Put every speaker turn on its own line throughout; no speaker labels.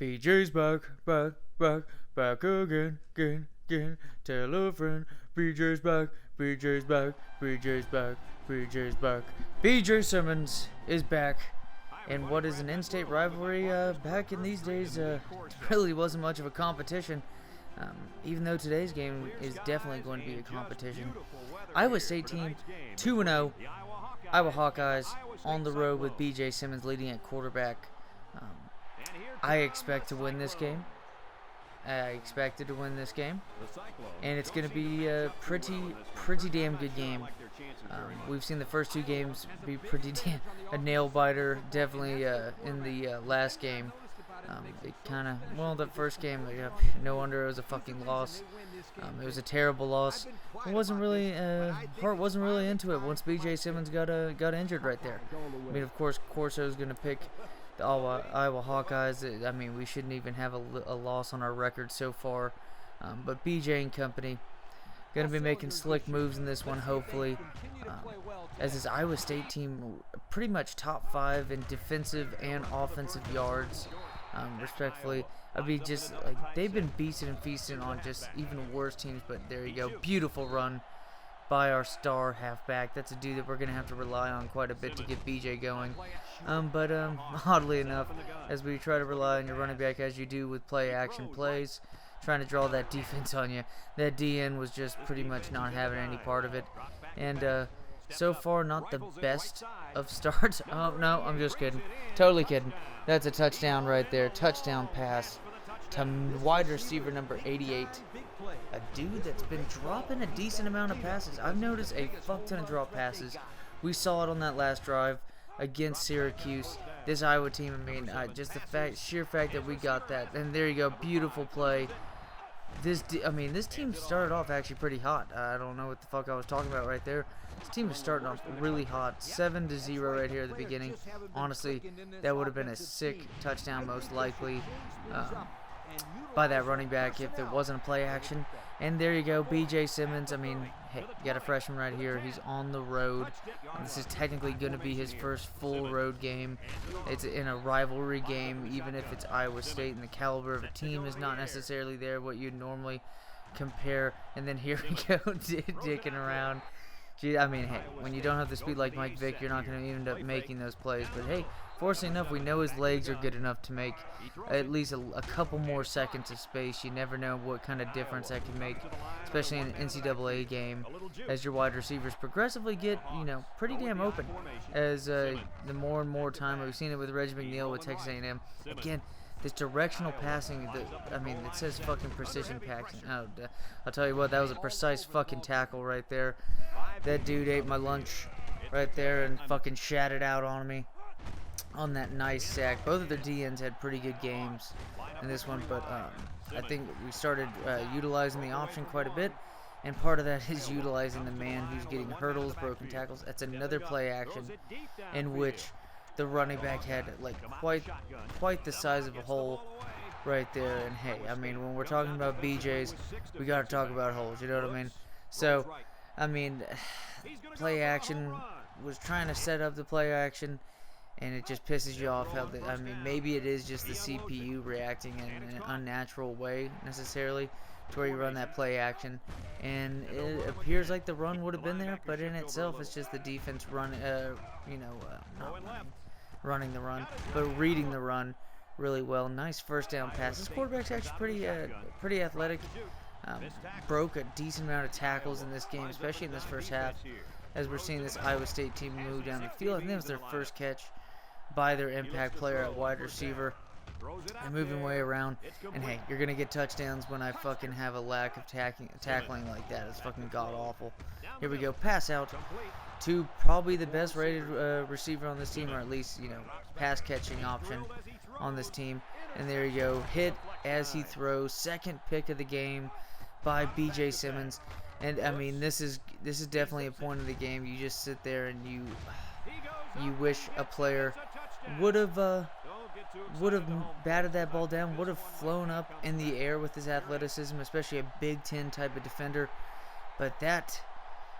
BJ's back again. Tell a friend, BJ's back, BJ's back, BJ's back, BJ's back. BJ Simmons is back. And what is an in-state rivalry back in these days really wasn't much of a competition. Even though today's game is definitely going to be a competition. Iowa State team 2-0. Iowa Hawkeyes on the road with BJ Simmons leading at quarterback. I expect to win this game. I expected to win this game, and it's going to be a pretty damn good game. We've seen the first two games be pretty a nail biter. Definitely in the last game, it kind of the first game, no wonder it was a fucking loss. It was a terrible loss. It wasn't really Hart wasn't really into it once BJ Simmons got injured right there. I mean, of course, Corso's going to pick the Iowa Hawkeyes. I mean, we shouldn't even have a loss on our record so far. But BJ and company going to be making slick moves in this one, hopefully. As this Iowa State team, pretty much top 5 in defensive and offensive yards, respectfully. I mean, just like they've been beasting and feasting on just even worse teams. But there you go, beautiful run by our star halfback. That's a dude that we're going to have to rely on quite a bit to get BJ going. But oddly enough, as we try to rely on your running back as you do with play-action plays, trying to draw that defense on you, that DN was just pretty much not having any part of it. And so far, not the best of starts. Oh, no, I'm just kidding. Totally kidding. That's a touchdown right there. Touchdown pass to wide receiver number 88. A dude that's been dropping a decent amount of passes. I've noticed a fuck ton of drop passes. We saw it on that last drive against Syracuse. This Iowa team, I mean, just the sheer fact that we got that. And there you go, beautiful play. This team started off actually pretty hot. I don't know what the fuck I was talking about right there. This team is starting off really hot. 7-0 right here at the beginning. Honestly, that would have been a sick touchdown most likely by that running back if it wasn't a play action. And there you go, BJ Simmons. I mean, hey, you got a freshman right here. He's on the road. This is technically going to be his first full road game. It's in a rivalry game, even if it's Iowa State and the caliber of a team is not necessarily there what you'd normally compare. And then here we go, dicking around. Gee, I mean, hey, when you don't have the speed like Mike Vick, you're not going to end up making those plays. But hey, fortunately enough, we know his legs are good enough to make at least a couple more seconds of space. You never know what kind of difference that can make, especially in an NCAA game, as your wide receivers progressively get, pretty damn open. As the more and more time, we've seen it with Reggie McNeil with Texas A&M. Again, this directional passing, it says fucking precision passing. Oh, I'll tell you what, that was a precise fucking tackle right there. That dude ate my lunch right there and fucking shat it out on me on that nice sack. Both of their DNs had pretty good games in this one, but I think we started utilizing the option quite a bit, and part of that is utilizing the man who's getting hurdles, broken tackles. That's another play action in which the running back had quite the size of a hole right there. And hey, I mean, when we're talking about BJs, we got to talk about holes, you know what I mean? So, I mean, play action was trying to set up the play action, and it just pisses you off. Maybe it is just the CPU reacting in an unnatural way necessarily to where you run that play action, and it appears like the run would have been there, but in itself it's just the defense running the run, but reading the run really well. Nice first down pass. This quarterback's actually pretty athletic. Broke a decent amount of tackles in this game, especially in this first half, as we're seeing this Iowa State team move down the field. I think it was their first catch by their impact player at wide receiver. And moving way around. And hey, you're going to get touchdowns when I fucking have a lack of tackling like that. It's fucking god-awful. Here we go. Pass out to probably the best rated receiver on this team, or at least, pass catching option on this team. And there you go. Hit as he throws. Second pick of the game by BJ Simmons. And I mean, this is definitely a point of the game. You just sit there and you wish a player would have batted that ball down, would have flown up in the air with his athleticism, especially a Big Ten type of defender. But that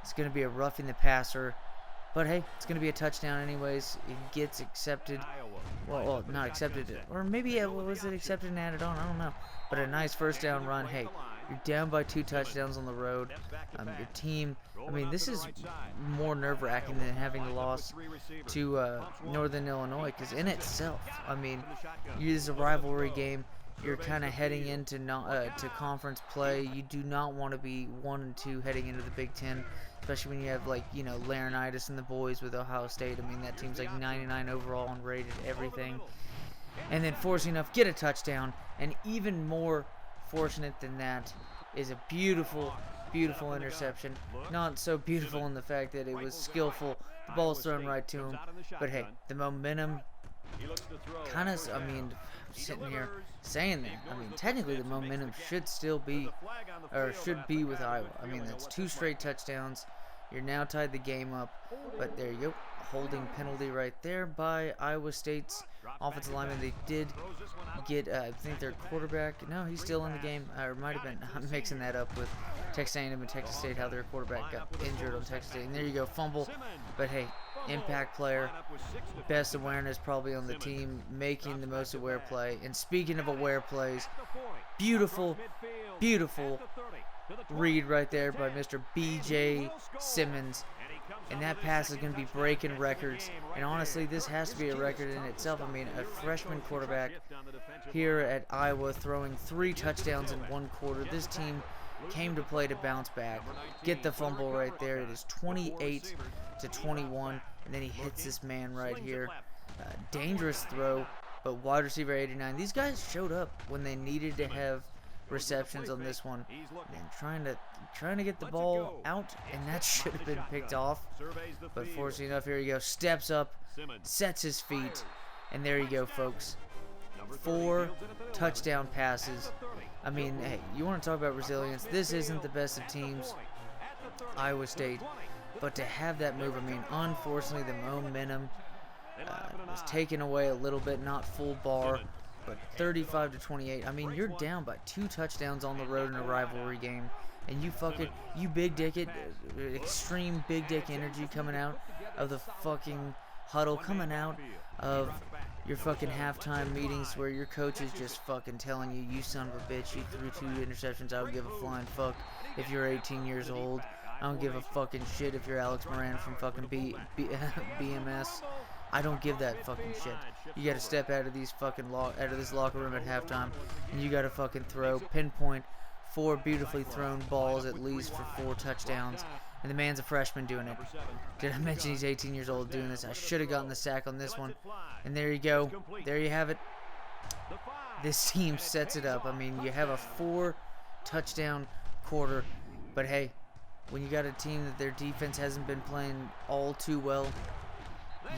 is going to be a roughing the passer But hey, it's going to be a touchdown anyways. It gets accepted. Well, not accepted. Or maybe, was it accepted and added on? I don't know. But a nice first down run. Hey, you're down by 2 touchdowns on the road. Your team, I mean, this is more nerve-wracking than having a loss to Northern Illinois. Because in itself, I mean, it is a rivalry game. You're kind of heading into to conference play. You do not want to be 1-2 heading into the Big Ten, especially when you have, like, you know, Laurinaitis and the boys with Ohio State. I mean, that team's like 99 overall and rated everything. And then fortunate enough, get a touchdown. And even more fortunate than that is a beautiful, beautiful interception. Not so beautiful in the fact that it was skillful. The ball's thrown right to him. But hey, the momentum kind of, I mean, sitting here saying that, I mean, technically the momentum should still be, or should be with Iowa. I mean, that's 2 straight touchdowns. You're now tied the game up, but there you go. Holding penalty right there by Iowa State's offensive lineman. They did get, I think their quarterback, no, he's still in the game, or might have been, I'm mixing that up with Texas A&M and Texas State, how their quarterback got injured on Texas State. And there you go, fumble, but hey, impact player, best awareness probably on the team, making the most aware play. And speaking of aware plays, beautiful, beautiful read right there by Mr. B.J. Simmons. And that pass is going to be breaking records. And honestly, this has to be a record in itself. I mean, a freshman quarterback here at Iowa throwing 3 touchdowns in 1 quarter. This team came to play to bounce back. Get the fumble right there. It is 28-21. And then he hits this man right here. Dangerous throw, but wide receiver 89. These guys showed up when they needed to have receptions on this one, and trying to get the ball out, and that should have been picked off. But fortunately enough, here he goes, steps up, sets his feet, and there you go, folks. 4 touchdown passes. I mean, hey, you want to talk about resilience? This isn't the best of teams, Iowa State, but to have that move, I mean, unfortunately, the momentum was taken away a little bit, not full bar. But 35-28. I mean, you're down by 2 touchdowns on the road in a rivalry game, and you big dick it, extreme big dick energy coming out of the fucking huddle, coming out of your fucking halftime meetings where your coach is just fucking telling you, you son of a bitch, you threw 2 interceptions. I don't give a flying fuck if you're 18 years old. I don't give a fucking shit if you're Alex Moran from fucking BMS. I don't give that fucking shit. You gotta step out of these fucking out of this locker room at halftime, and you gotta fucking pinpoint 4 beautifully thrown balls at least for 4 touchdowns. And the man's a freshman doing it. Did I mention he's 18 years old doing this? I should have gotten the sack on this one. And there you go. There you have it. This team sets it up. I mean, you have a 4 touchdown quarter, but hey, when you got a team that their defense hasn't been playing all too well,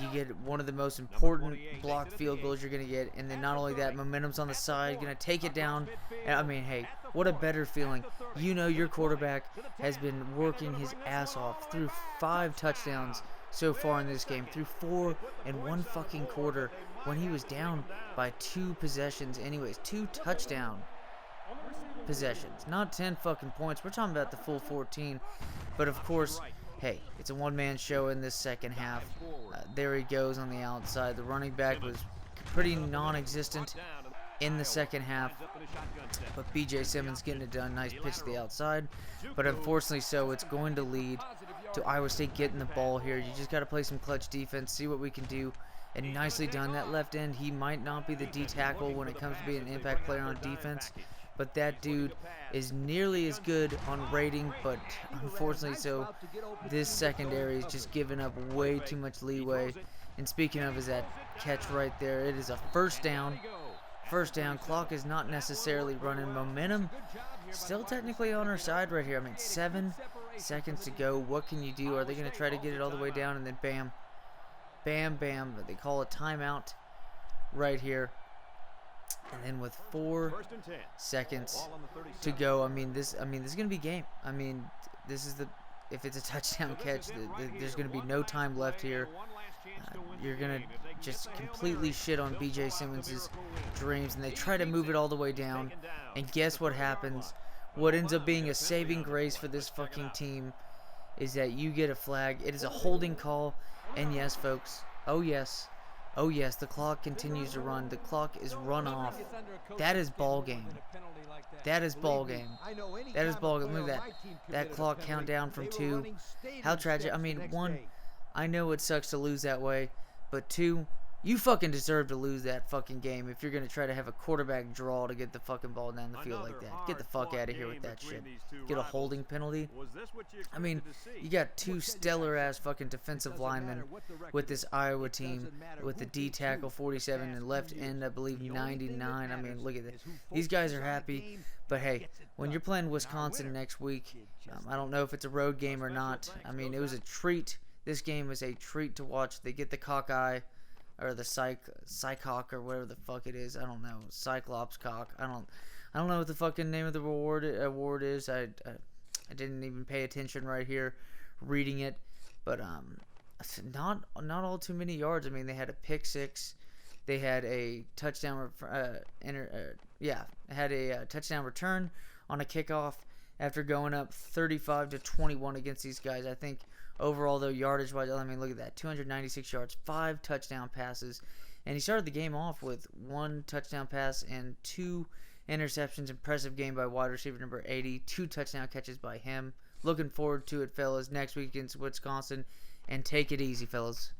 you get one of the most important blocked field goals you're going to get. And then not only that, momentum's on the side, going to take it down. And I mean, hey, what a better feeling. You know your quarterback has been working his ass off through 5 touchdowns so far in this game, through 4 in 1 fucking quarter, when he was down by 2 possessions anyways. 2 touchdown possessions, not 10 fucking points. We're talking about the full 14. But of course, hey, it's a one-man show in this second half. There he goes on the outside. The running back was pretty non-existent in the second half, but B.J. Simmons getting it done. Nice pitch to the outside, but unfortunately so, it's going to lead to Iowa State getting the ball here. You just got to play some clutch defense, see what we can do, and nicely done. That left end, he might not be the D tackle when it comes to being an impact player on defense, but that dude is nearly as good on rating, but unfortunately so, this secondary is just giving up way too much leeway. And speaking of, is that catch right there. It is a first down. First down. Clock is not necessarily running. Momentum still technically on our side right here. I mean, 7 seconds to go. What can you do? Are they going to try to get it all the way down? And then bam, bam, bam. They call a timeout right here. And then with 4 seconds to go, I mean this is gonna be game. I mean, this is if it's a touchdown catch, there's gonna be no time left here. You're gonna just completely shit on B.J. Simmons' dreams, and they try to move it all the way down. And guess what happens? What ends up being a saving grace for this fucking team is that you get a flag. It is a holding call, and yes, folks, oh yes, the clock continues to run. The clock is run off. That is ball game. That is ball game. That is ball game. Look at that clock countdown from 2. How tragic. I mean, 1, I know it sucks to lose that way, but 2, you fucking deserve to lose that fucking game if you're going to try to have a quarterback draw to get the fucking ball down the field like that. Get the fuck out of here with that shit. Get a holding penalty. I mean, you got 2 stellar-ass fucking defensive linemen with this Iowa team with the D tackle 47 and left end, I believe, 99. I mean, look at this. These guys are happy, but hey, when you're playing Wisconsin next week, I don't know if it's a road game or not. I mean, it was a treat. This game was a treat to watch. They get the cockeye. Or the Cycock or whatever the fuck it is. I don't know. Cyclops cock. I don't know what the fucking name of the award is. I didn't even pay attention right here reading it. But not all too many yards. I mean, they had a pick 6. They had a touchdown touchdown return on a kickoff after going up 35-21 against these guys. I think overall, though, yardage-wise, I mean, look at that. 296 yards, 5 touchdown passes. And he started the game off with 1 touchdown pass and 2 interceptions. Impressive game by wide receiver number 80. 2 touchdown catches by him. Looking forward to it, fellas, next week against Wisconsin. And take it easy, fellas.